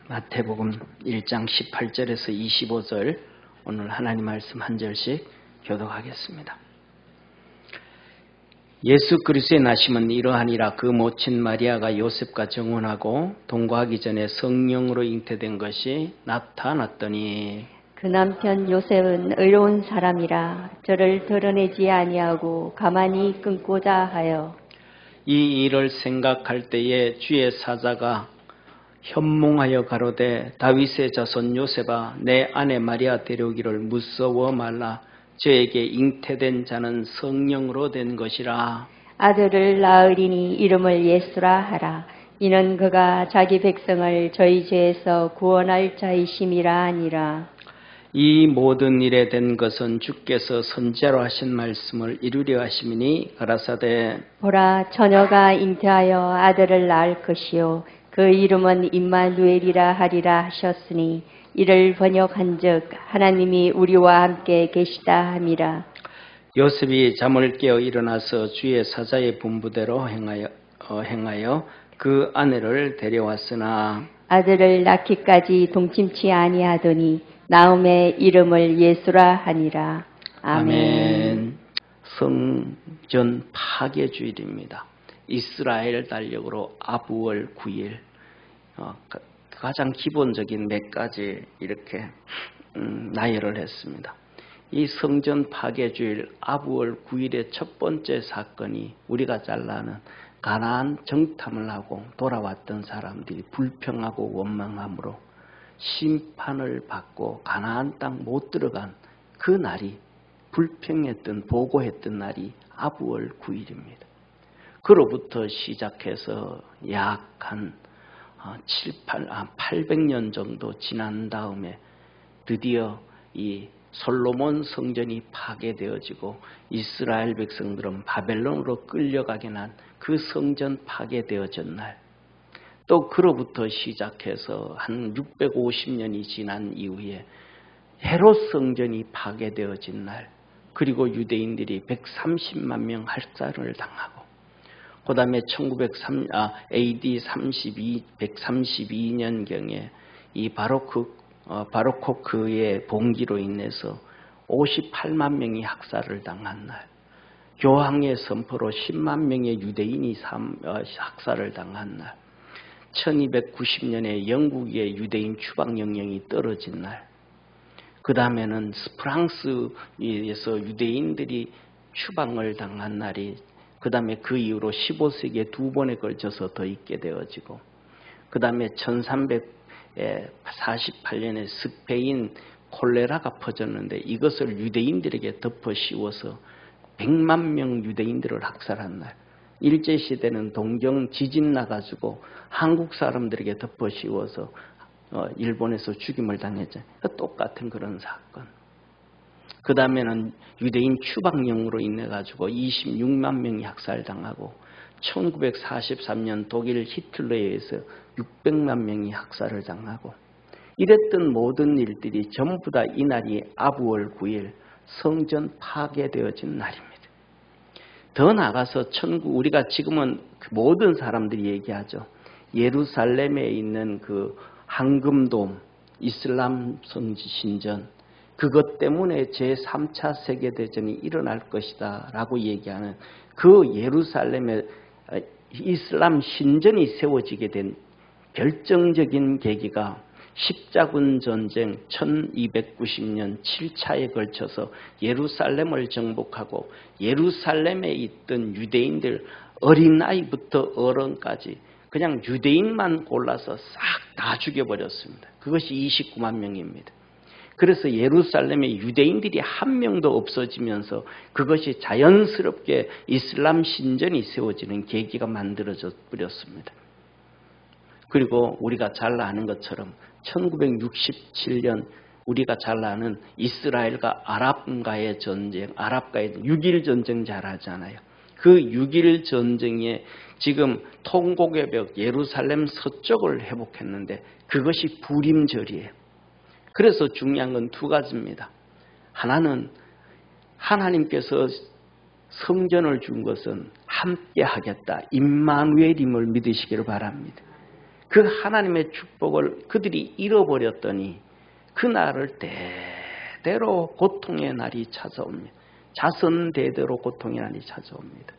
마태복음 1장 18절에서 25절 오늘 하나님 말씀 한 절씩 교독하겠습니다. 예수 그리스도의 나심은 이러하니라. 그 모친 마리아가 요셉과 정혼하고 동거하기 전에 성령으로 잉태된 것이 나타났더니 그 남편 요셉은 의로운 사람이라 저를 드러내지 아니하고 가만히 끊고자 하여 이 일을 생각할 때에 주의 사자가 현몽하여 가로되 다윗의 자손 요셉아 내 아내 마리아 데려오기를 무서워 말라. 저에게 잉태된 자는 성령으로 된 것이라. 아들을 낳으리니 이름을 예수라 하라. 이는 그가 자기 백성을 저희 죄에서 구원할 자이심이라 하니라. 이 모든 일에 된 것은 주께서 선지자로 하신 말씀을 이루려 하심이니 가라사대 보라, 처녀가 잉태하여 아들을 낳을 것이요 그 이름은 임마누엘이라 하리라 하셨으니 이를 번역한즉 하나님이 우리와 함께 계시다 함이라. 요셉이 잠을 깨어 일어나서 주의 사자의 분부대로 행하여 그 아내를 데려왔으나 아들을 낳기까지 동침치 아니하더니 나음의 이름을 예수라 하니라. 아멘. 성전 파괴주일입니다. 이스라엘 달력으로 아부월 9일 가장 기본적인 몇 가지 이렇게 나열을 했습니다. 이 성전 파괴주일 아부월 9일의 첫 번째 사건이 우리가 잘 아는 가나안 정탐을 하고 돌아왔던 사람들이 불평하고 원망함으로 심판을 받고 가나안 땅 못 들어간 그 날이 불평했던 보고했던 날이 아부월 9일입니다. 그로부터 시작해서 약 한 800년 정도 지난 다음에 드디어 이 솔로몬 성전이 파괴되어지고 이스라엘 백성들은 바벨론으로 끌려가게 난 그 성전 파괴되어진 날, 또 그로부터 시작해서 한 650년이 지난 이후에 헤롯 성전이 파괴되어진 날, 그리고 유대인들이 130만 명 학살을 당하고 그 다음에 AD 132년경에 이 바로코크의 봉기로 인해서 58만 명이 학살을 당한 날, 교황의 선포로 10만 명의 유대인이 학살을 당한 날, 1290년에 영국의 유대인 추방령령이 떨어진 날, 그 다음에는 프랑스에서 유대인들이 추방을 당한 날이, 그 다음에 그 이후로 15세기에 두 번에 걸쳐서 더 있게 되어지고, 그 다음에 1348년에 스페인 콜레라가 퍼졌는데 이것을 유대인들에게 덮어 씌워서 100만 명 유대인들을 학살한 날, 일제시대는 동경 지진 나가지고 한국 사람들에게 덮어 씌워서 일본에서 죽임을 당했죠. 똑같은 그런 사건. 그 다음에는 유대인 추방령으로 인해 가지고 26만 명이 학살당하고 1943년 독일 히틀러에 의해서 600만 명이 학살을 당하고, 이랬던 모든 일들이 전부 다 이날이 아부월 9일 성전 파괴되어진 날입니다. 더 나아가서 우리가 지금은 모든 사람들이 얘기하죠. 예루살렘에 있는 그 황금돔 이슬람 신전, 그것 때문에 제3차 세계대전이 일어날 것이다 라고 얘기하는 그 예루살렘에 이슬람 신전이 세워지게 된 결정적인 계기가 십자군 전쟁 1290년 7차에 걸쳐서 예루살렘을 정복하고 예루살렘에 있던 유대인들 어린아이부터 어른까지 그냥 유대인만 골라서 싹 다 죽여버렸습니다. 그것이 29만 명입니다. 그래서 예루살렘에 유대인들이 한 명도 없어지면서 그것이 자연스럽게 이슬람 신전이 세워지는 계기가 만들어져 버렸습니다. 그리고 우리가 잘 아는 것처럼 1967년 우리가 잘 아는 이스라엘과 아랍과의 전쟁, 아랍과의 6.1 전쟁 잘 알잖아요. 그 6.1 전쟁에 지금 통곡의 벽 예루살렘 서쪽을 회복했는데 그것이 부림절이에요. 그래서 중요한 건 두 가지입니다. 하나는 하나님께서 성전을 준 것은 함께 하겠다, 임마누엘임을 믿으시기를 바랍니다. 그 하나님의 축복을 그들이 잃어버렸더니 그 날을 대대로 고통의 날이 찾아옵니다. 자선대대로 고통의 날이 찾아옵니다.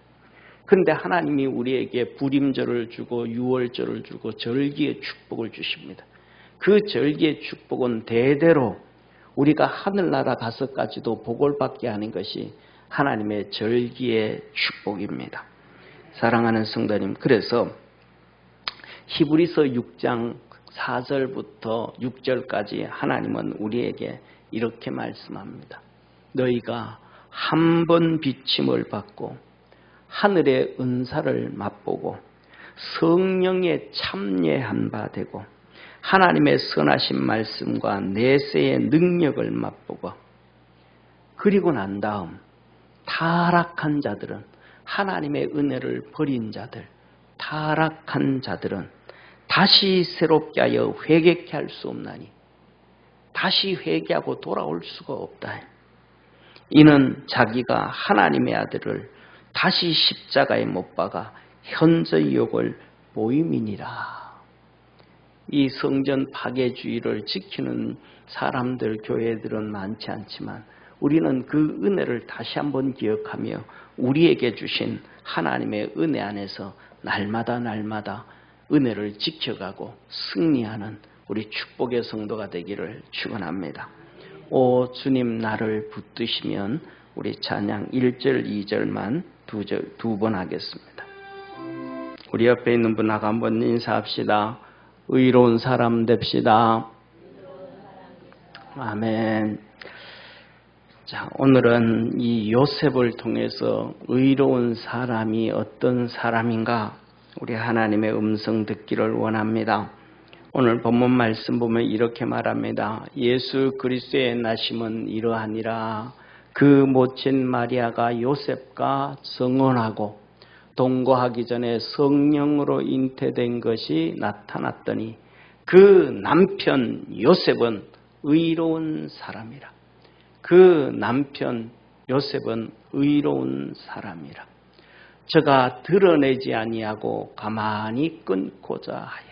그런데 하나님이 우리에게 불임절을 주고 유월절을 주고 절기의 축복을 주십니다. 그 절기의 축복은 대대로 우리가 하늘나라 가서까지도 복을 받게 하는 것이 하나님의 절기의 축복입니다. 사랑하는 성도님, 그래서 히브리서 6장 4절부터 6절까지 하나님은 우리에게 이렇게 말씀합니다. 너희가 한 번 비침을 받고 하늘의 은사를 맛보고 성령에 참여한 바 되고 하나님의 선하신 말씀과 내세의 능력을 맛보고 그리고 난 다음 타락한 자들은 하나님의 은혜를 버린 자들, 타락한 자들은 다시 새롭게 하여 회개케 할 수 없나니 다시 회개하고 돌아올 수가 없다. 이는 자기가 하나님의 아들을 다시 십자가에 못 박아 현저히 욕을 보임이니라. 이 성전 파괴주의를 지키는 사람들, 교회들은 많지 않지만 우리는 그 은혜를 다시 한번 기억하며 우리에게 주신 하나님의 은혜 안에서 날마다 은혜를 지켜가고 승리하는 우리 축복의 성도가 되기를 축원합니다. 오 주님 나를 붙드시면 우리 찬양 1절 2절만 두 번 하겠습니다. 우리 옆에 있는 분하고 한번 인사합시다. 의로운 사람 됩시다. 아멘. 자, 오늘은 이 요셉을 통해서 의로운 사람이 어떤 사람인가 우리 하나님의 음성 듣기를 원합니다. 오늘 본문 말씀 보면 이렇게 말합니다. 예수 그리스도의 나심은 이러하니라. 그 모친 마리아가 요셉과 성혼하고 동거하기 전에 성령으로 잉태된 것이 나타났더니 그 남편 요셉은 의로운 사람이라. 그 남편 요셉은 의로운 사람이라. 저가 드러내지 아니하고 가만히 끊고자 하여.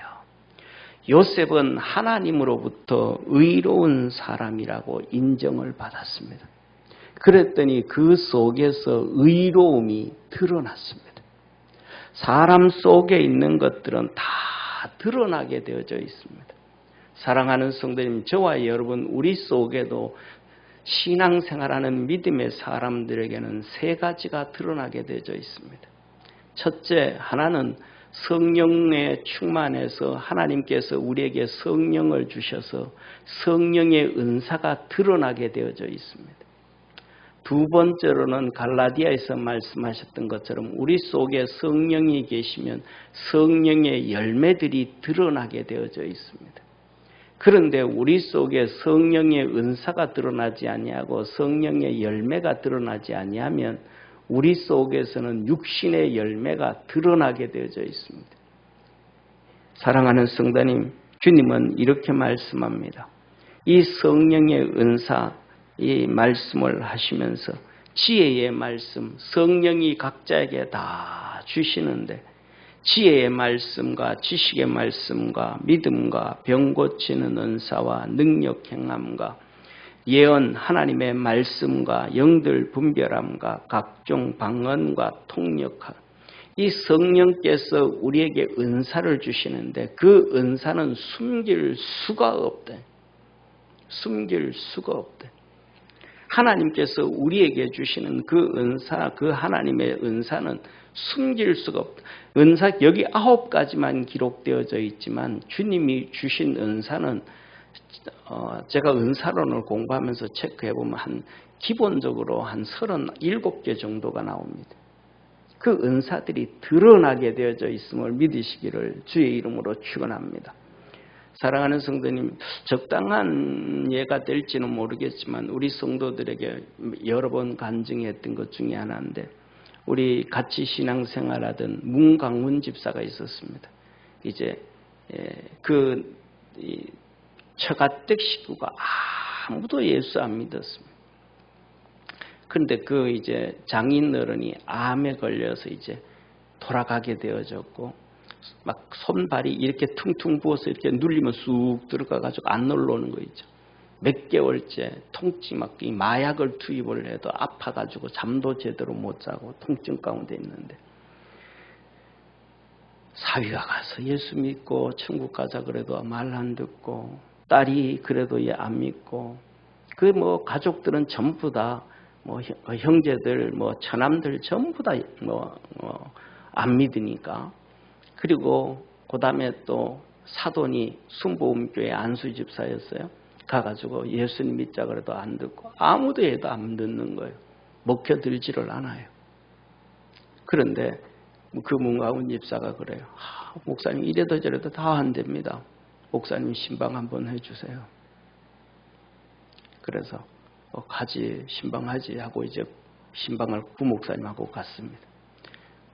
요셉은 하나님으로부터 의로운 사람이라고 인정을 받았습니다. 그랬더니 그 속에서 의로움이 드러났습니다. 사람 속에 있는 것들은 다 드러나게 되어져 있습니다. 사랑하는 성도님, 저와 여러분 우리 속에도 신앙생활하는 믿음의 사람들에게는 세 가지가 드러나게 되어져 있습니다. 첫째, 하나는 성령의 충만해서 하나님께서 우리에게 성령을 주셔서 성령의 은사가 드러나게 되어져 있습니다. 두 번째로는 갈라디아에서 말씀하셨던 것처럼 우리 속에 성령이 계시면 성령의 열매들이 드러나게 되어져 있습니다. 그런데 우리 속에 성령의 은사가 드러나지 아니하고 성령의 열매가 드러나지 아니하면 우리 속에서는 육신의 열매가 드러나게 되어져 있습니다. 사랑하는 성도님, 주님은 이렇게 말씀합니다. 이 성령의 은사, 이 말씀을 하시면서 지혜의 말씀, 성령이 각자에게 다 주시는데 지혜의 말씀과 지식의 말씀과 믿음과 병 고치는 은사와 능력 행함과 예언 하나님의 말씀과 영들 분별함과 각종 방언과 통역함, 이 성령께서 우리에게 은사를 주시는데 그 은사는 숨길 수가 없대. 숨길 수가 없대. 하나님께서 우리에게 주시는 그 은사, 그 하나님의 은사는 숨길 수가 없다. 은사 여기 9가지만 기록되어져 있지만 주님이 주신 은사는 제가 은사론을 공부하면서 체크해보면 기본적으로 한 37개 정도가 나옵니다. 그 은사들이 드러나게 되어져 있음을 믿으시기를 주의 이름으로 축원합니다. 사랑하는 성도님, 적당한 예가 될지는 모르겠지만 우리 성도들에게 여러 번 간증했던 것 중에 하나인데 우리 같이 신앙생활하던 문강문 집사가 있었습니다. 이제 그 처가댁 식구가 아무도 예수 안 믿었습니다. 그런데 그 이제 장인 어른이 암에 걸려서 이제 돌아가게 되어졌고 막 손발이 이렇게 퉁퉁 부어서 이렇게 눌리면 쑥 들어가가지고 안 올라오는 거 있죠. 몇 개월째 통증 막 이 마약을 투입을 해도 아파가지고 잠도 제대로 못 자고 통증 가운데 있는데 사위가 가서 예수 믿고 천국 가자 그래도 말 안 듣고 딸이 그래도 얘 안 믿고 그 뭐 가족들은 전부 다 뭐 형제들 뭐 처남들 전부 다 뭐 안 믿으니까 그리고 그 다음에 또 사돈이 순복음교회 안수 집사였어요. 가가지고 예수님 믿자 그래도 안 듣고 아무도 해도 안 듣는 거예요. 먹혀들지를 않아요. 그런데 그 문가운 집사가 그래요. 목사님 이래도 저래도 다 안 됩니다. 목사님 신방 한번 해주세요. 그래서 가지 신방하지 하고 이제 신방을 구목사님하고 갔습니다.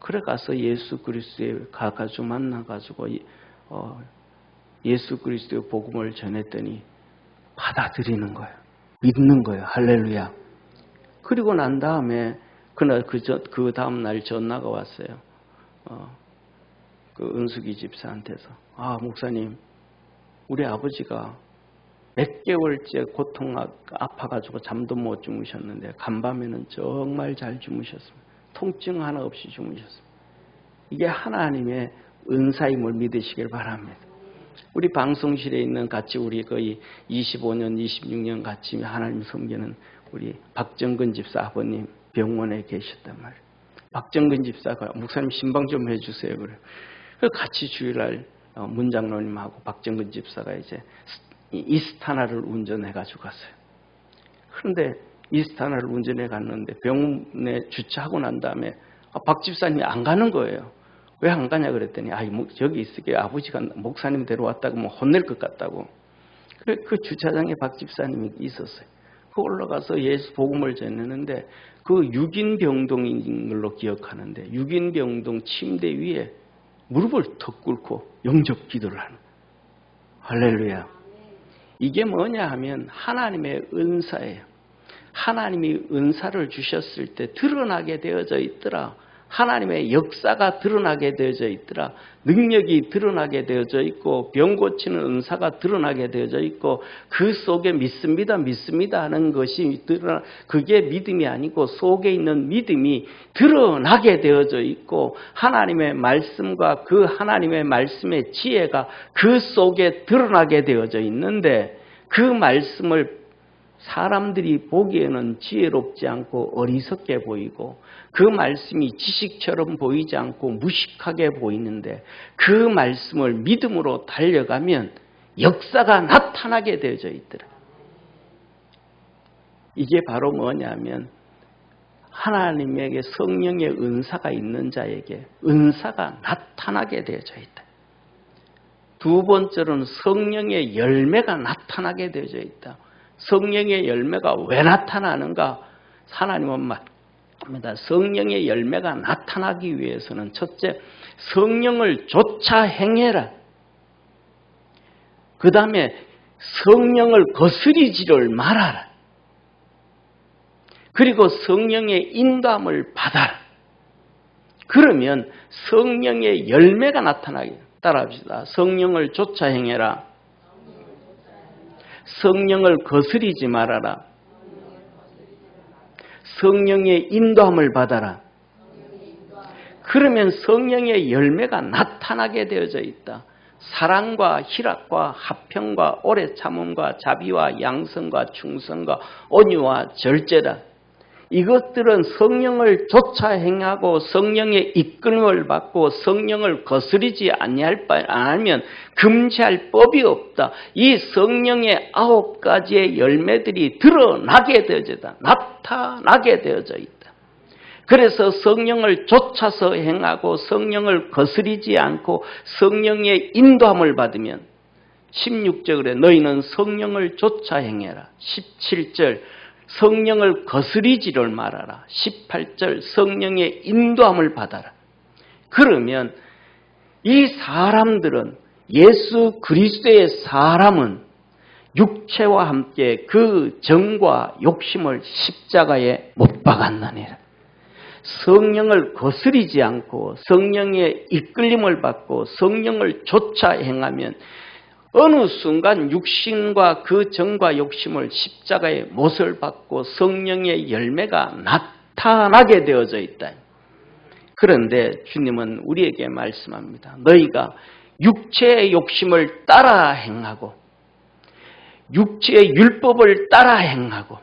그래 가서 예수 그리스도에 가가지고 만나가지고 예수 그리스도의 복음을 전했더니 받아들이는 거예요. 믿는 거예요. 할렐루야. 그리고 난 다음에 그날 그 다음 날 전화가 왔어요. 그 은숙이 집사한테서 목사님 우리 아버지가 몇 개월째 고통 아파가지고 잠도 못 주무셨는데 간밤에는 정말 잘 주무셨습니다. 통증 하나 없이 주무셨습니다. 이게 하나님의 은사임을 믿으시길 바랍니다. 우리 방송실에 있는 같이 우리 거의 25년, 26년 같이 하나님 섬기는 우리 박정근 집사 아버님 병원에 계셨단 말이에요. 박정근 집사가 목사님 신방 좀 해주세요. 그래. 같이 주일날 문장로님하고 박정근 집사가 이제 이스타나를 운전해가지고 갔어요. 그런데 이스타나를 운전해 갔는데 병원에 주차하고 난 다음에 박 집사님이 안 가는 거예요. 왜 안 가냐 그랬더니 저기 있을게 아버지가 목사님 데려왔다고 뭐 혼낼 것 같다고. 그래 그 주차장에 박 집사님이 있었어요. 그 올라가서 예수 복음을 전했는데 그 6인 병동인 걸로 기억하는데 6인 병동 침대 위에 무릎을 턱 꿇고 영접 기도를 하는. 할렐루야. 이게 뭐냐 하면 하나님의 은사예요. 하나님이 은사를 주셨을 때 드러나게 되어져 있더라. 하나님의 역사가 드러나게 되어져 있더라. 능력이 드러나게 되어져 있고 병 고치는 은사가 드러나게 되어져 있고 그 속에 믿습니다 하는 것이 그게 믿음이 아니고 속에 있는 믿음이 드러나게 되어져 있고 하나님의 말씀과 그 하나님의 말씀의 지혜가 그 속에 드러나게 되어져 있는데 그 말씀을 사람들이 보기에는 지혜롭지 않고 어리석게 보이고 그 말씀이 지식처럼 보이지 않고 무식하게 보이는데 그 말씀을 믿음으로 달려가면 역사가 나타나게 되어져 있더라. 이게 바로 뭐냐면 하나님에게 성령의 은사가 있는 자에게 은사가 나타나게 되어져 있다. 두 번째로는 성령의 열매가 나타나게 되어져 있다. 성령의 열매가 왜 나타나는가? 하나님은 말합니다. 성령의 열매가 나타나기 위해서는 첫째, 성령을 쫓아 행해라. 그 다음에 성령을 거스리지를 말아라. 그리고 성령의 인도함을 받아라. 그러면 성령의 열매가 나타나게. 따라합시다. 성령을 쫓아 행해라. 성령을 거스리지 말아라. 성령의 인도함을 받아라. 그러면 성령의 열매가 나타나게 되어져 있다. 사랑과 희락과 화평과 오래 참음과 자비와 양성과 충성과 온유와 절제다. 이것들은 성령을 쫓아 행하고 성령의 이끌림을 받고 성령을 거스리지 않으면 금지할 법이 없다. 이 성령의 9가지의 열매들이 드러나게 되어져 있다. 나타나게 되어져 있다. 그래서 성령을 쫓아서 행하고 성령을 거스리지 않고 성령의 인도함을 받으면 16절에 너희는 성령을 쫓아 행해라. 17절 성령을 거스리지를 말아라. 18절 성령의 인도함을 받아라. 그러면 이 사람들은 예수 그리스도의 사람은 육체와 함께 그 정과 욕심을 십자가에 못 박았느니라. 성령을 거스리지 않고 성령의 이끌림을 받고 성령을 쫓아 행하면 어느 순간 육신과 그 정과 욕심을 십자가의 못을 받고 성령의 열매가 나타나게 되어져 있다. 그런데 주님은 우리에게 말씀합니다. 너희가 육체의 욕심을 따라 행하고 육체의 율법을 따라 행하고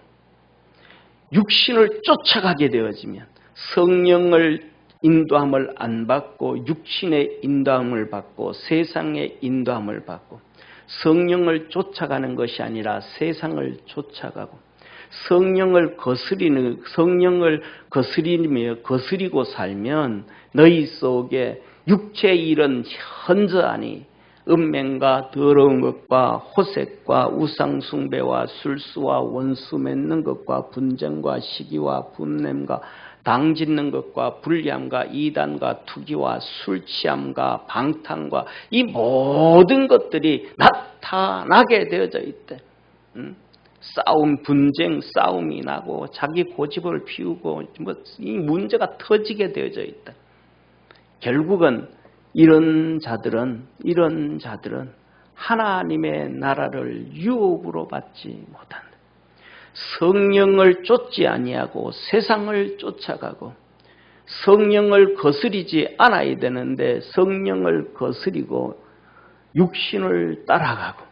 육신을 쫓아가게 되어지면 성령을 인도함을 안 받고 육신의 인도함을 받고 세상의 인도함을 받고 성령을 쫓아가는 것이 아니라 세상을 쫓아가고 성령을 거스리며 거스리고 살면 너희 속에 육체의 일은 현저하니 음행과 더러운 것과 호색과 우상숭배와 술수와 원수 맺는 것과 분쟁과 시기와 분냄과 당짓는 것과 불리함과 이단과 투기와 술취함과 방탕과 이 모든 것들이 나타나게 되어져 있대. 싸움, 분쟁, 싸움이 나고 자기 고집을 피우고 이 문제가 터지게 되어져 있다. 결국은 이런 자들은 하나님의 나라를 유업으로 받지 못한다. 성령을 쫓지 아니하고 세상을 쫓아가고 성령을 거스리지 않아야 되는데 성령을 거스리고 육신을 따라가고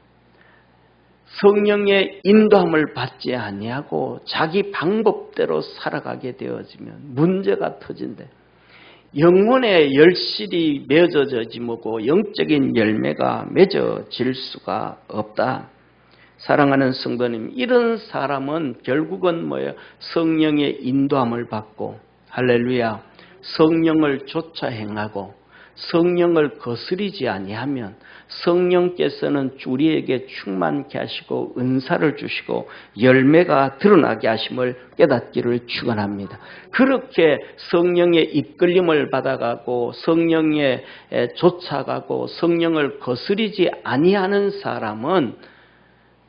성령의 인도함을 받지 아니하고 자기 방법대로 살아가게 되어지면 문제가 터진대. 영혼의 열실이 맺어지지 못하고 영적인 열매가 맺어질 수가 없다. 사랑하는 성도님, 이런 사람은 결국은 뭐예요? 성령의 인도함을 받고 할렐루야, 성령을 쫓아 행하고 성령을 거스리지 아니하면 성령께서는 우리에게 충만케 하시고 은사를 주시고 열매가 드러나게 하심을 깨닫기를 축원합니다. 그렇게 성령의 이끌림을 받아가고 성령에 쫓아가고 성령을 거스리지 아니하는 사람은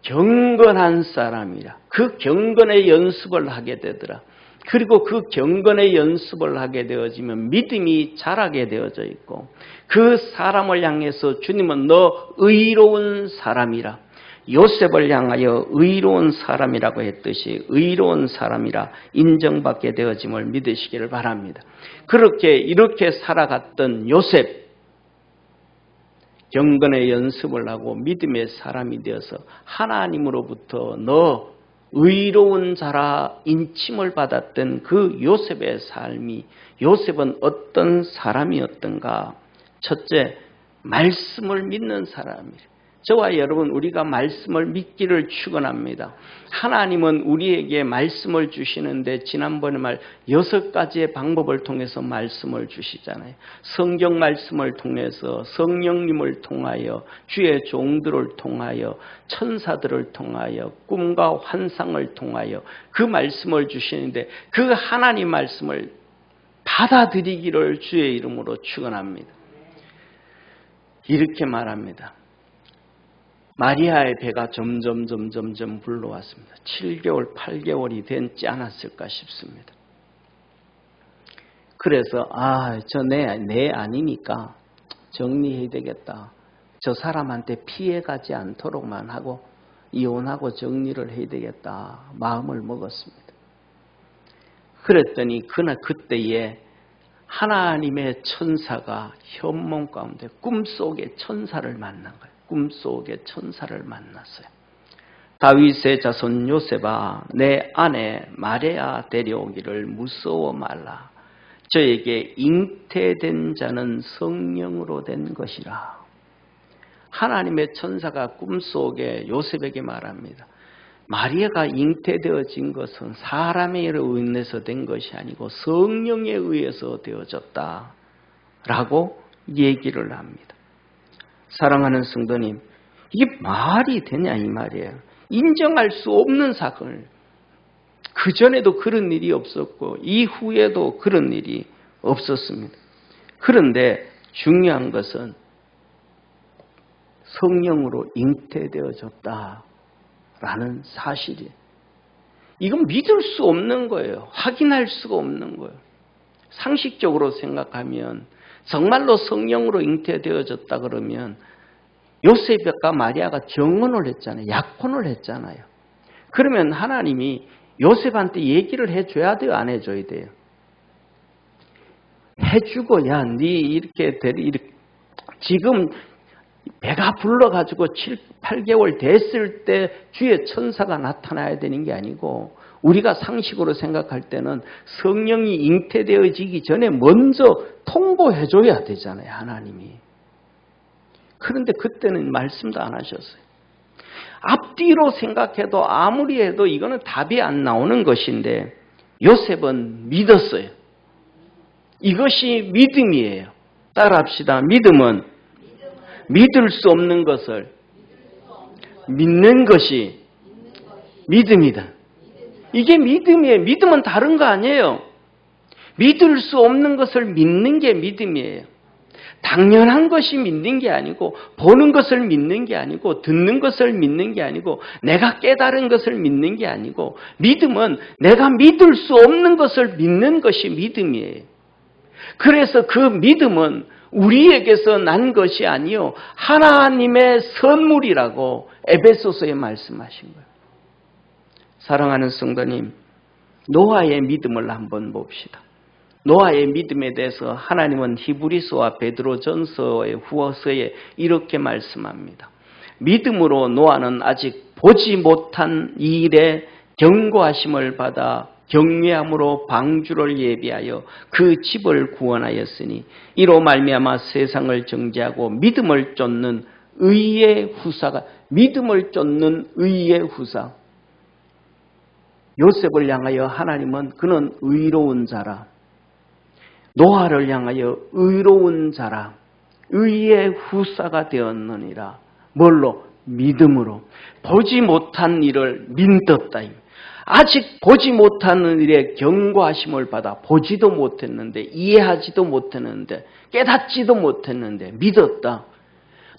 경건한 사람이라. 그 경건의 연습을 하게 되더라. 그리고 그 경건의 연습을 하게 되어지면 믿음이 자라게 되어져 있고 그 사람을 향해서 주님은 너 의로운 사람이라. 요셉을 향하여 의로운 사람이라고 했듯이 의로운 사람이라 인정받게 되어짐을 믿으시기를 바랍니다. 이렇게 살아갔던 요셉, 경건의 연습을 하고 믿음의 사람이 되어서 하나님으로부터 너 의로운 자라 인침을 받았던 그 요셉의 삶이, 요셉은 어떤 사람이었던가? 첫째, 말씀을 믿는 사람이에요. 저와 여러분, 우리가 말씀을 믿기를 축원합니다. 하나님은 우리에게 말씀을 주시는데 지난번에 6가지의 방법을 통해서 말씀을 주시잖아요. 성경 말씀을 통해서, 성령님을 통하여, 주의 종들을 통하여, 천사들을 통하여, 꿈과 환상을 통하여 그 말씀을 주시는데 그 하나님 말씀을 받아들이기를 주의 이름으로 축원합니다. 이렇게 말합니다. 마리아의 배가 점점 불러왔습니다. 7개월, 8개월이 되지 않았을까 싶습니다. 그래서 저 내 아니니까 정리해야 되겠다. 저 사람한테 피해가지 않도록만 하고 이혼하고 정리를 해야 되겠다. 마음을 먹었습니다. 그랬더니 그때에 하나님의 천사가 현몽 가운데 꿈속에 천사를 만난 거예요. 꿈속에 천사를 만났어요. 다윗의 자손 요셉아, 내 아내 마리아 데려오기를 무서워 말라. 저에게 잉태된 자는 성령으로 된 것이라. 하나님의 천사가 꿈속에 요셉에게 말합니다. 마리아가 잉태되어진 것은 사람에 의해서 된 것이 아니고 성령에 의해서 되어졌다 라고 얘기를 합니다. 사랑하는 성도님, 이게 말이 되냐 이 말이에요. 인정할 수 없는 사건을, 그전에도 그런 일이 없었고 이후에도 그런 일이 없었습니다. 그런데 중요한 것은 성령으로 잉태되어졌다 라는 사실이에요. 이건 믿을 수 없는 거예요. 확인할 수가 없는 거예요. 상식적으로 생각하면 정말로 성령으로 잉태되어졌다 그러면 요셉과 마리아가 정혼을 했잖아요. 약혼을 했잖아요. 그러면 하나님이 요셉한테 얘기를 해줘야 돼요? 안 해줘야 돼요? 해주고, 야, 네 이렇게 지금 배가 불러가지고 7, 8개월 됐을 때 주의 천사가 나타나야 되는 게 아니고, 우리가 상식으로 생각할 때는 성령이 잉태되어지기 전에 먼저 통보해줘야 되잖아요, 하나님이. 그런데 그때는 말씀도 안 하셨어요. 앞뒤로 생각해도 아무리 해도 이거는 답이 안 나오는 것인데 요셉은 믿었어요. 이것이 믿음이에요. 따라합시다. 믿음은 믿을 수 없는 것을 믿는 것이 믿음이다. 이게 믿음이에요. 믿음은 다른 거 아니에요. 믿을 수 없는 것을 믿는 게 믿음이에요. 당연한 것이 믿는 게 아니고, 보는 것을 믿는 게 아니고, 듣는 것을 믿는 게 아니고, 내가 깨달은 것을 믿는 게 아니고, 믿음은 내가 믿을 수 없는 것을 믿는 것이 믿음이에요. 그래서 그 믿음은 우리에게서 난 것이 아니요 하나님의 선물이라고 에베소서에 말씀하신 거예요. 사랑하는 성도님, 노아의 믿음을 한번 봅시다. 노아의 믿음에 대해서 하나님은 히브리서와 베드로전서의 후서에 이렇게 말씀합니다. 믿음으로 노아는 아직 보지 못한 이 일에 경고하심을 받아 경외함으로 방주를 예비하여 그 집을 구원하였으니 이로 말미암아 세상을 정죄하고 믿음을 쫓는 의의 후사가, 믿음을 쫓는 의의 후사. 요셉을 향하여 하나님은 그는 의로운 자라, 노아를 향하여 의로운 자라, 의의 후사가 되었느니라. 뭘로? 믿음으로. 보지 못한 일을 믿었다. 아직 보지 못하는 일에 경고하심을 받아 보지도 못했는데, 이해하지도 못했는데, 깨닫지도 못했는데 믿었다.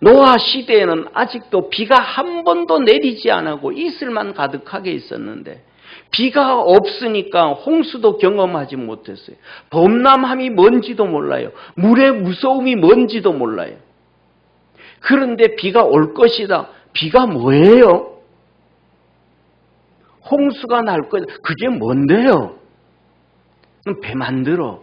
노아 시대에는 아직도 비가 한 번도 내리지 않고 이슬만 가득하게 있었는데 비가 없으니까 홍수도 경험하지 못했어요. 범람함이 뭔지도 몰라요. 물의 무서움이 뭔지도 몰라요. 그런데 비가 올 것이다. 비가 뭐예요? 홍수가 날 것. 그게 뭔데요? 배 만들어.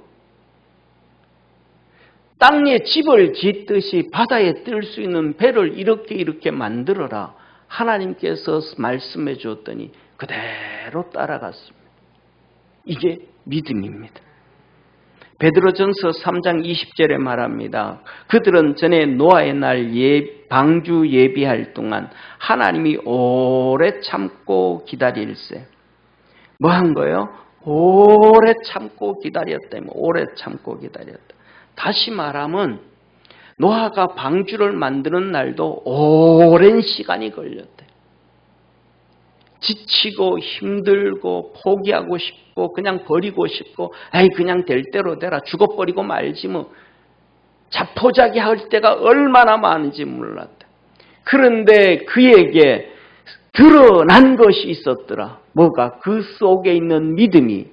땅에 집을 짓듯이 바다에 뜰 수 있는 배를 이렇게 만들어라. 하나님께서 말씀해 주었더니 그대로 따라갔습니다. 이게 믿음입니다. 베드로전서 3장 20절에 말합니다. 그들은 전에 노아의 날 방주 예비할 동안 하나님이 오래 참고 기다릴세. 뭐 한 거예요? 오래 참고 기다렸다. 오래 참고 기다렸다. 다시 말하면 노아가 방주를 만드는 날도 오랜 시간이 걸렸대. 지치고 힘들고 포기하고 싶고 그냥 버리고 싶고 에이 그냥 될 대로 되라 죽어버리고 말지 뭐 자포자기 할 때가 얼마나 많은지 몰랐다. 그런데 그에게 드러난 것이 있었더라. 뭐가? 그 속에 있는 믿음이,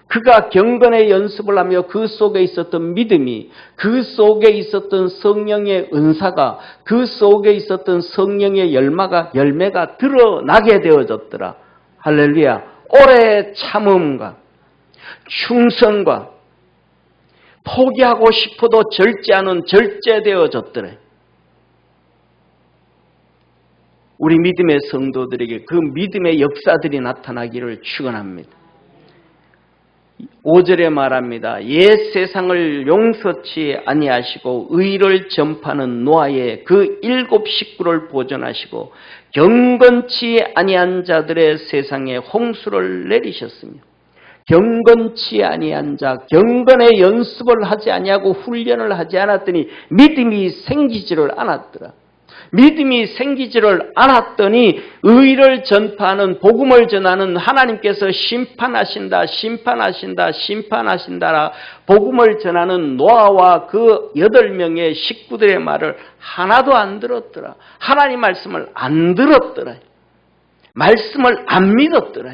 그가 경건의 연습을 하며 그 속에 있었던 믿음이, 그 속에 있었던 성령의 은사가, 그 속에 있었던 성령의 열매가 드러나게 되어졌더라. 할렐루야. 오래 참음과 충성과 포기하고 싶어도 절제하는 절제되어졌더래. 우리 믿음의 성도들에게 그 믿음의 역사들이 나타나기를 축원합니다. 5절에 말합니다. 옛 세상을 용서치 아니하시고 의를 전파하는 노아의 그 7 식구를 보존하시고 경건치 아니한 자들의 세상에 홍수를 내리셨으며, 경건치 아니한 자, 경건의 연습을 하지 아니하고 훈련을 하지 않았더니 믿음이 생기지를 않았더라. 믿음이 생기지를 않았더니 의를 전파하는, 복음을 전하는 하나님께서 심판하신다 복음을 전하는 노아와 그 8명의 식구들의 말을 하나도 안 들었더라. 하나님 말씀을 안 들었더라. 말씀을 안 믿었더라.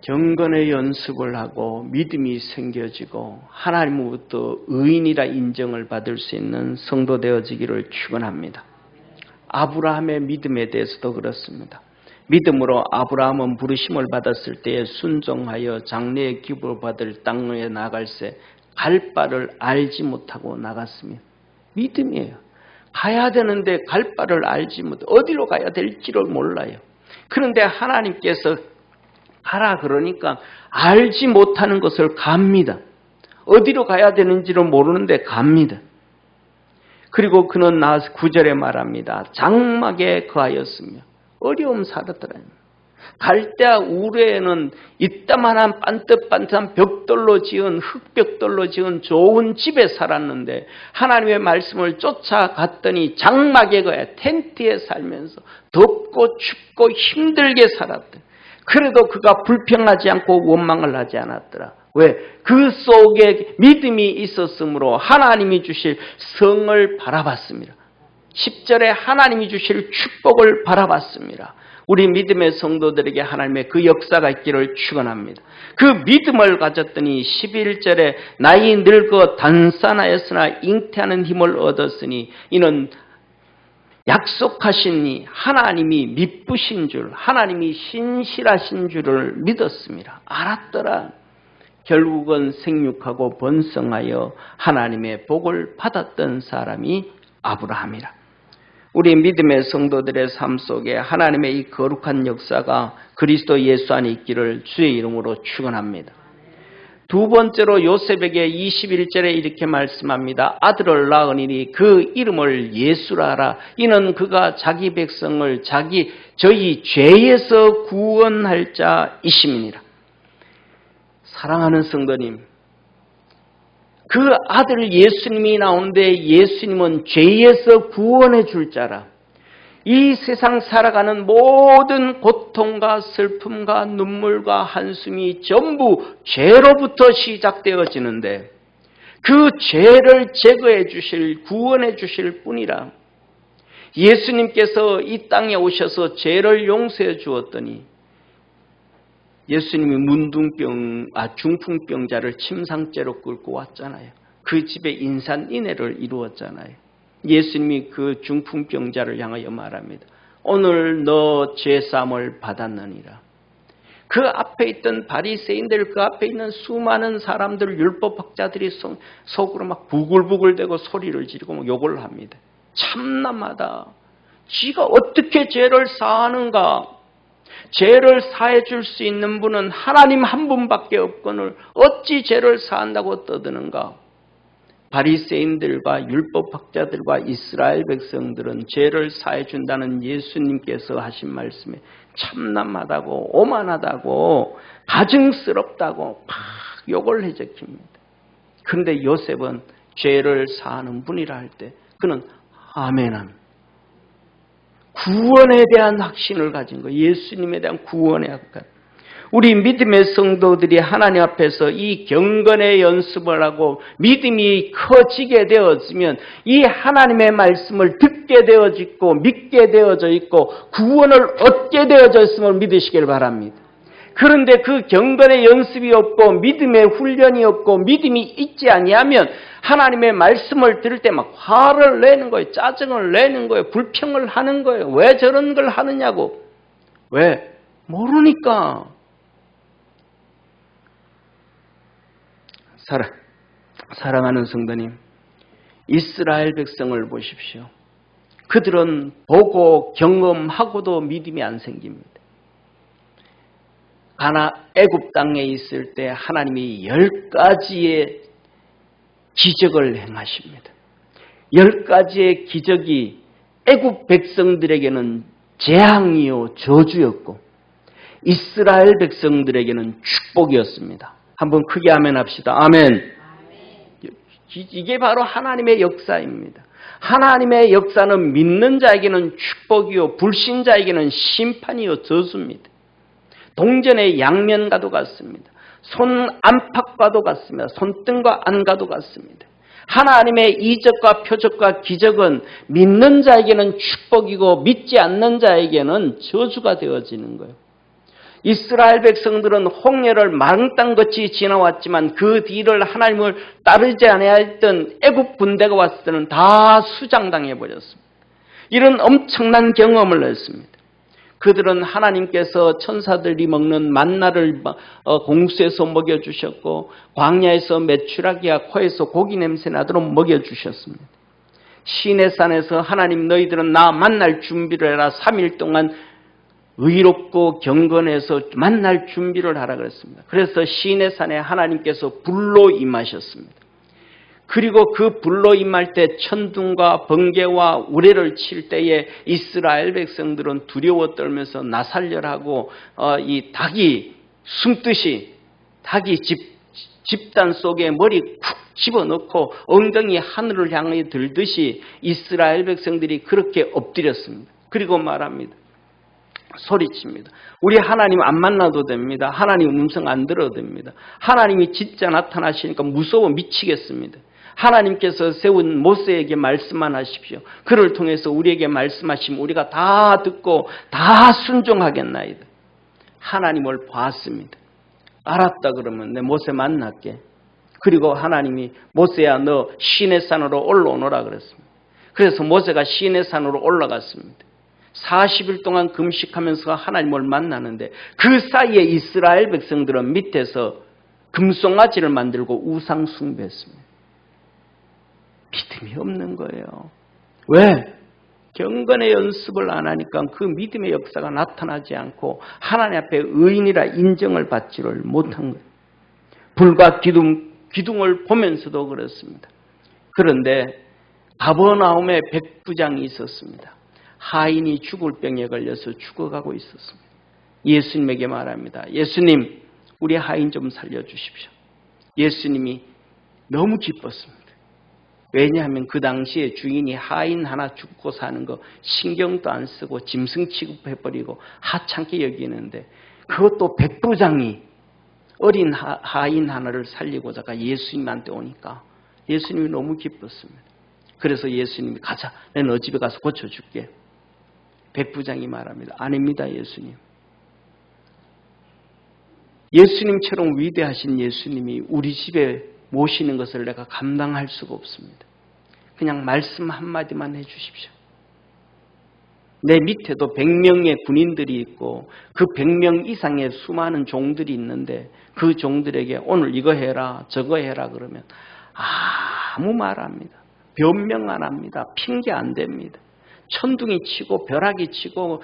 경건의 연습을 하고 믿음이 생겨지고 하나님으로부터 의인이라 인정을 받을 수 있는 성도 되어지기를 축원합니다. 아브라함의 믿음에 대해서도 그렇습니다. 믿음으로 아브라함은 부르심을 받았을 때에 순종하여 장래의 기부를 받을 땅에 나갈새 갈 바를 알지 못하고 나갔습니다. 믿음이에요. 가야 되는데 갈 바를 알지 못해 어디로 가야 될지를 몰라요. 그런데 하나님께서 가라 그러니까 알지 못하는 것을 갑니다. 어디로 가야 되는지를 모르는데 갑니다. 그리고 그는 나와서 9절에 말합니다. 장막에 거하였으며 어려움 살았더라. 갈대아 우르에는 이따만한 반듯반듯한 벽돌로 지은 흙벽돌로 지은 좋은 집에 살았는데 하나님의 말씀을 쫓아갔더니 장막에 거해 텐트에 살면서 덥고 춥고 힘들게 살았다. 그래도 그가 불평하지 않고 원망을 하지 않았더라. 왜? 그 속에 믿음이 있었으므로 하나님이 주실 성을 바라봤습니다. 10절에 하나님이 주실 축복을 바라봤습니다. 우리 믿음의 성도들에게 하나님의 그 역사가 있기를 축원합니다. 그 믿음을 가졌더니 11절에 나이 늙어 단산하였으나 잉태하는 힘을 얻었으니 이는 약속하신 이 하나님이 미쁘신 줄, 하나님이 신실하신 줄을 믿었습니다. 알았더라. 결국은 생육하고 번성하여 하나님의 복을 받았던 사람이 아브라함이라. 우리 믿음의 성도들의 삶 속에 하나님의 이 거룩한 역사가 그리스도 예수 안에 있기를 주의 이름으로 축원합니다. 두 번째로 요셉에게 21절에 이렇게 말씀합니다. 아들을 낳으니 그 이름을 예수라 하라. 이는 그가 자기 백성을 저희 죄에서 구원할 자이심이니라. 사랑하는 성도님, 그 아들 예수님이 나오는데 예수님은 죄에서 구원해 줄 자라. 이 세상 살아가는 모든 고통과 슬픔과 눈물과 한숨이 전부 죄로부터 시작되어지는데 그 죄를 제거해 주실, 구원해 주실 분이라. 예수님께서 이 땅에 오셔서 죄를 용서해 주었더니 예수님이 중풍병자를 침상째로 끌고 왔잖아요. 그 집에 인산인해를 이루었잖아요. 예수님이 그 중풍병자를 향하여 말합니다. 오늘 너 죄사함을 받았느니라. 그 앞에 있던 바리새인들, 그 앞에 있는 수많은 사람들, 율법학자들이 속으로 막 부글부글대고 소리를 지르고 막 욕을 합니다. 참남하다. 지가 어떻게 죄를 사하는가? 죄를 사해 줄 수 있는 분은 하나님 한 분밖에 없거늘 어찌 죄를 사한다고 떠드는가? 바리새인들과 율법학자들과 이스라엘 백성들은 죄를 사해 준다는 예수님께서 하신 말씀에 참남하다고 오만하다고 가증스럽다고 막 욕을 해적힙니다. 그런데 요셉은 죄를 사하는 분이라 할 때 그는 아멘합니다. 구원에 대한 확신을 가진 거, 예수님에 대한 구원의 확신. 우리 믿음의 성도들이 하나님 앞에서 이 경건의 연습을 하고 믿음이 커지게 되어지면 이 하나님의 말씀을 듣게 되어져 있고 믿게 되어져 있고 구원을 얻게 되어져 있음을 믿으시길 바랍니다. 그런데 그 경건의 연습이 없고 믿음의 훈련이 없고 믿음이 있지 아니하면 하나님의 말씀을 들을 때 막 화를 내는 거예요. 짜증을 내는 거예요. 불평을 하는 거예요. 왜 저런 걸 하느냐고. 왜? 모르니까. 사랑하는 성도님, 이스라엘 백성을 보십시오. 그들은 보고 경험하고도 믿음이 안 생깁니다. 애굽 땅에 있을 때 하나님이 10가지의 기적을 행하십니다. 10가지의 기적이 애굽 백성들에게는 재앙이요 저주였고 이스라엘 백성들에게는 축복이었습니다. 한번 크게 아멘 합시다. 아멘. 이게 바로 하나님의 역사입니다. 하나님의 역사는 믿는 자에게는 축복이요 불신자에게는 심판이요 저주입니다. 동전의 양면과도 같습니다. 손 안팎과도 같습니다. 손등과 안과도 같습니다. 하나님의 이적과 표적과 기적은 믿는 자에게는 축복이고 믿지 않는 자에게는 저주가 되어지는 거예요. 이스라엘 백성들은 홍해를 망땅같이 지나왔지만 그 뒤를 하나님을 따르지 아니하였던 애국 군대가 왔을 때는 다 수장당해 버렸습니다. 이런 엄청난 경험을 했습니다. 그들은 하나님께서 천사들이 먹는 만나를 공수에서 먹여주셨고 광야에서 메추라기와 코에서 고기 냄새 나도록 먹여주셨습니다. 시내산에서 하나님 너희들은 나 만날 준비를 해라. 3일 동안 의롭고 경건해서 만날 준비를 하라 그랬습니다. 그래서 시내산에 하나님께서 불로 임하셨습니다. 그리고 그 불로 임할 때 천둥과 번개와 우레를 칠 때에 이스라엘 백성들은 두려워 떨면서 나살렬하고 이 닭이 숨듯이 닭이 집단 속에 머리 쿡 집어넣고 엉덩이 하늘을 향해 들듯이 이스라엘 백성들이 그렇게 엎드렸습니다. 그리고 말합니다. 소리칩니다. 우리 하나님 안 만나도 됩니다. 하나님 음성 안 들어도 됩니다. 하나님이 진짜 나타나시니까 무서워 미치겠습니다. 하나님께서 세운 모세에게 말씀만 하십시오. 그를 통해서 우리에게 말씀하시면 우리가 다 듣고 다 순종하겠나이다. 하나님을 봤습니다. 알았다 그러면 내 모세 만날게. 그리고 하나님이 모세야 너 시내산으로 올라오너라 그랬습니다. 그래서 모세가 시내산으로 올라갔습니다. 40일 동안 금식하면서 하나님을 만나는데 그 사이에 이스라엘 백성들은 밑에서 금송아지를 만들고 우상 숭배했습니다. 믿음이 없는 거예요. 왜? 경건의 연습을 안 하니까 그 믿음의 역사가 나타나지 않고 하나님 앞에 의인이라 인정을 받지를 못한 거예요. 불과 기둥을 보면서도 그렇습니다. 그런데 가버나움에 백부장이 있었습니다. 하인이 죽을 병에 걸려서 죽어가고 있었습니다. 예수님에게 말합니다. 예수님, 우리 하인 좀 살려주십시오. 예수님이 너무 기뻤습니다. 왜냐하면 그 당시에 주인이 하인 하나 죽고 사는 거 신경도 안 쓰고 짐승 취급해버리고 하찮게 여기는데 그것도 백부장이 어린 하인 하나를 살리고자가 예수님한테 오니까 예수님이 너무 기뻤습니다. 그래서 예수님이 가자. 내 너 집에 가서 고쳐줄게. 백부장이 말합니다. 아닙니다 예수님. 예수님처럼 위대하신 예수님이 우리 집에 모시는 것을 내가 감당할 수가 없습니다. 그냥 말씀 한마디만 해주십시오. 내 밑에도 100명의 군인들이 있고 그 100명 이상의 수많은 종들이 있는데 그 종들에게 오늘 이거 해라 저거 해라 그러면 아무 말 안 합니다. 변명 안 합니다. 핑계 안 댑니다. 천둥이 치고 벼락이 치고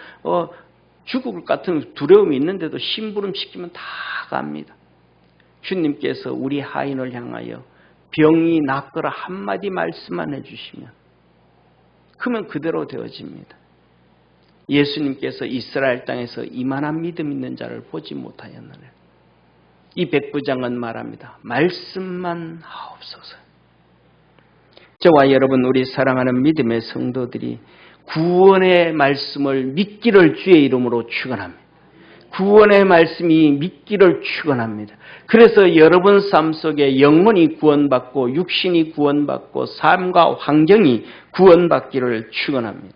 죽을 것 같은 두려움이 있는데도 심부름 시키면 다 갑니다. 주님께서 우리 하인을 향하여 병이 낫거라 한마디 말씀만 해주시면 그러면 그대로 되어집니다. 예수님께서 이스라엘 땅에서 이만한 믿음 있는 자를 보지 못하였느냐. 이 백부장은 말합니다. 말씀만 하옵소서. 저와 여러분 우리 사랑하는 믿음의 성도들이 구원의 말씀을 믿기를 주의 이름으로 축원합니다. 구원의 말씀이 믿기를 축원합니다. 그래서 여러분 삶 속에 영혼이 구원받고 육신이 구원받고 삶과 환경이 구원받기를 축원합니다.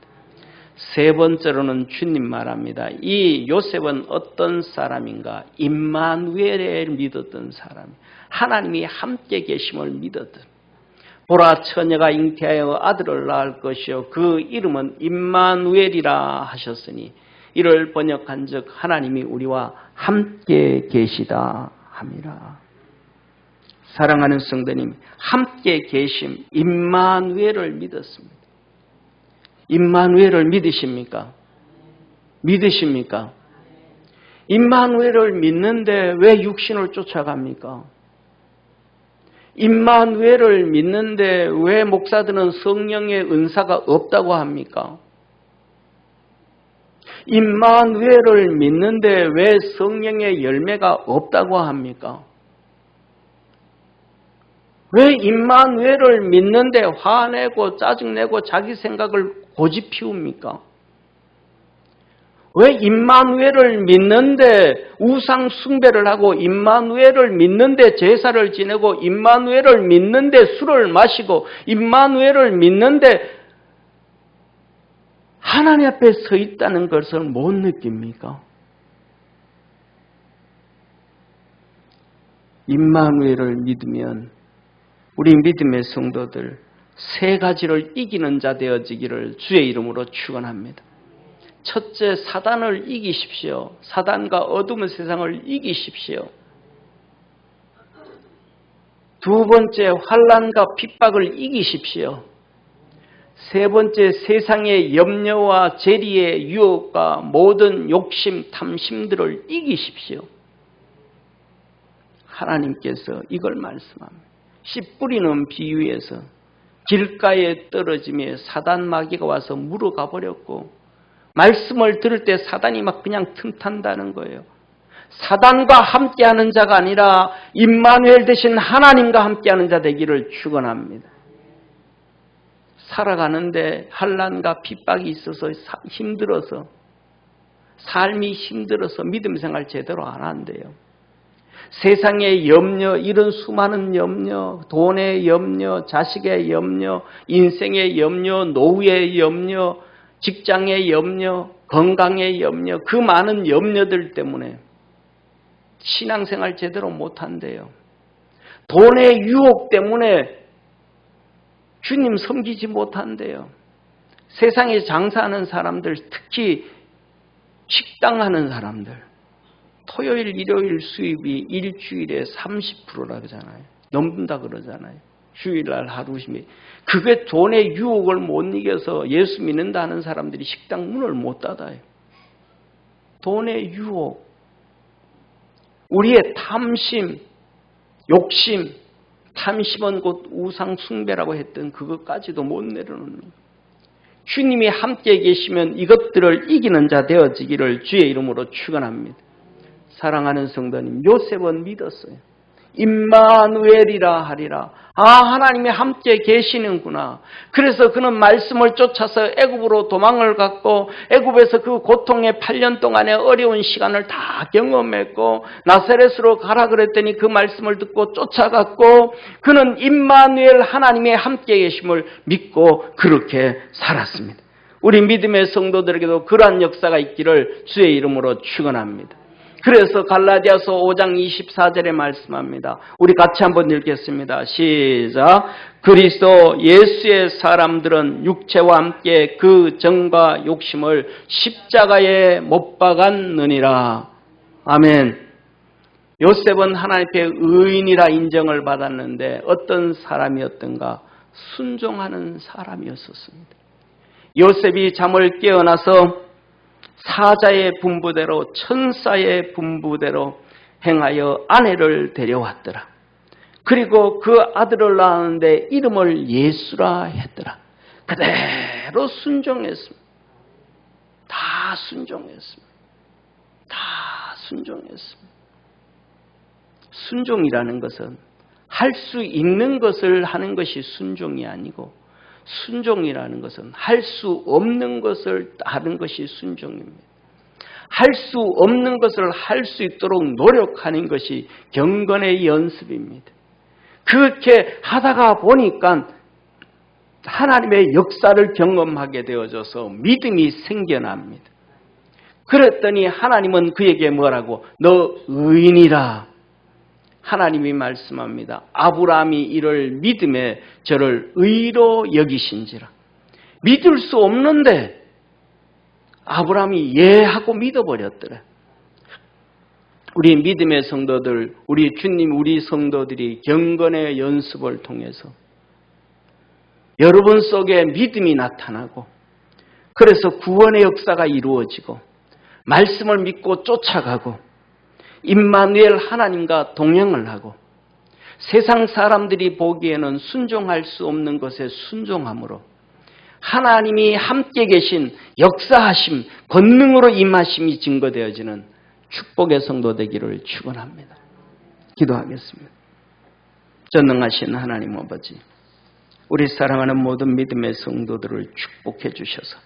세 번째로는 주님 말합니다. 이 요셉은 어떤 사람인가? 임마누엘을 믿었던 사람. 하나님이 함께 계심을 믿었던. 보라 처녀가 잉태하여 아들을 낳을 것이요 그 이름은 임마누엘이라 하셨으니 이를 번역한즉 하나님이 우리와 함께 계시다 함이라. 사랑하는 성도님, 함께 계심 임마누엘을 믿었습니다. 임마누엘을 믿으십니까? 믿으십니까? 임마누엘을 믿는데 왜 육신을 쫓아갑니까? 임마누엘을 믿는데 왜 목사들은 성령의 은사가 없다고 합니까? 임마누엘을 믿는데 왜 성령의 열매가 없다고 합니까? 왜 임마누엘을 믿는데 화내고 짜증내고 자기 생각을 고집 피웁니까? 왜 임마누엘을 믿는데 우상 숭배를 하고 임마누엘을 믿는데 제사를 지내고 임마누엘을 믿는데 술을 마시고 임마누엘을 믿는데 하나님 앞에 서 있다는 것을 못 느낍니까? 임마누엘을 믿으면 우리 믿음의 성도들 세 가지를 이기는 자 되어지기를 주의 이름으로 축원합니다. 첫째, 사단을 이기십시오. 사단과 어둠의 세상을 이기십시오. 두 번째, 환난과 핍박을 이기십시오. 세 번째, 세상의 염려와 재리의 유혹과 모든 욕심, 탐심들을 이기십시오. 하나님께서 이걸 말씀합니다. 씨 뿌리는 비유에서 길가에 떨어짐에 사단 마귀가 와서 물어가 버렸고, 말씀을 들을 때 사단이 막 그냥 틈탄다는 거예요. 사단과 함께하는 자가 아니라 임마누엘 대신 하나님과 함께하는 자 되기를 축원합니다. 살아가는데 환난과 핍박이 있어서 힘들어서, 삶이 힘들어서 믿음 생활 제대로 안 한대요. 세상의 염려, 이런 수많은 염려, 돈의 염려, 자식의 염려, 인생의 염려, 노후의 염려, 직장의 염려, 건강의 염려, 그 많은 염려들 때문에 신앙생활 제대로 못한대요. 돈의 유혹 때문에 주님 섬기지 못한대요. 세상에 장사하는 사람들, 특히 식당하는 사람들, 토요일, 일요일 수입이 일주일에 30%라 그러잖아요. 넘는다 그러잖아요. 주일날 하루 심히. 그게 돈의 유혹을 못 이겨서 예수 믿는다 하는 사람들이 식당 문을 못 닫아요. 돈의 유혹. 우리의 탐심, 욕심, 탐심은 곧 우상 숭배라고 했던 그것까지도 못 내려놓는 거예요. 주님이 함께 계시면 이것들을 이기는 자 되어지기를 주의 이름으로 축원합니다. 사랑하는 성도님, 요셉은 믿었어요. 임마누엘이라 하리라. 하나님이 함께 계시는구나. 그래서 그는 말씀을 쫓아서 애굽으로 도망을 갔고, 애굽에서 그 고통의 8년 동안의 어려운 시간을 다 경험했고, 나사렛으로 가라 그랬더니 그 말씀을 듣고 쫓아갔고, 그는 임마누엘 하나님의 함께 계심을 믿고 그렇게 살았습니다. 우리 믿음의 성도들에게도 그러한 역사가 있기를 주의 이름으로 축원합니다. 그래서 갈라디아서 5장 24절에 말씀합니다. 우리 같이 한번 읽겠습니다. 시작. 그리스도 예수의 사람들은 육체와 함께 그 정과 욕심을 십자가에 못 박았느니라. 아멘. 요셉은 하나님 앞에 의인이라 인정을 받았는데 어떤 사람이었던가? 순종하는 사람이었었습니다. 요셉이 잠을 깨어나서 사자의 분부대로, 천사의 분부대로 행하여 아내를 데려왔더라. 그리고 그 아들을 낳았는데 이름을 예수라 했더라. 그대로 순종했습니다. 다 순종했습니다. 다 순종했습니다. 순종이라는 것은 할 수 있는 것을 하는 것이 순종이 아니고, 순종이라는 것은 할 수 없는 것을 하는 것이 순종입니다. 할 수 없는 것을 할 수 있도록 노력하는 것이 경건의 연습입니다. 그렇게 하다가 보니까 하나님의 역사를 경험하게 되어져서 믿음이 생겨납니다. 그랬더니 하나님은 그에게 뭐라고? 너 의인이라. 하나님이 말씀합니다. 아브라함이 이를 믿음에 저를 의로 여기신지라. 믿을 수 없는데 아브라함이 예 하고 믿어버렸더래. 우리 믿음의 성도들, 우리 주님, 우리 성도들이 경건의 연습을 통해서 여러분 속에 믿음이 나타나고, 그래서 구원의 역사가 이루어지고, 말씀을 믿고 쫓아가고, 임마누엘 하나님과 동행을 하고, 세상 사람들이 보기에는 순종할 수 없는 것에 순종함으로 하나님이 함께 계신 역사하심, 권능으로 임하심이 증거되어지는 축복의 성도 되기를 축원합니다. 기도하겠습니다. 전능하신 하나님 아버지, 우리 사랑하는 모든 믿음의 성도들을 축복해 주셔서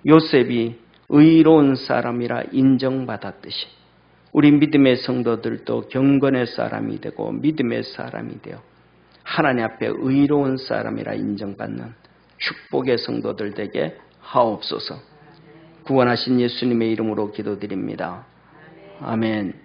요셉이 의로운 사람이라 인정받았듯이 우리 믿음의 성도들도 경건의 사람이 되고 믿음의 사람이 되어 하나님 앞에 의로운 사람이라 인정받는 축복의 성도들 되게 하옵소서. 구원하신 예수님의 이름으로 기도드립니다. 아멘.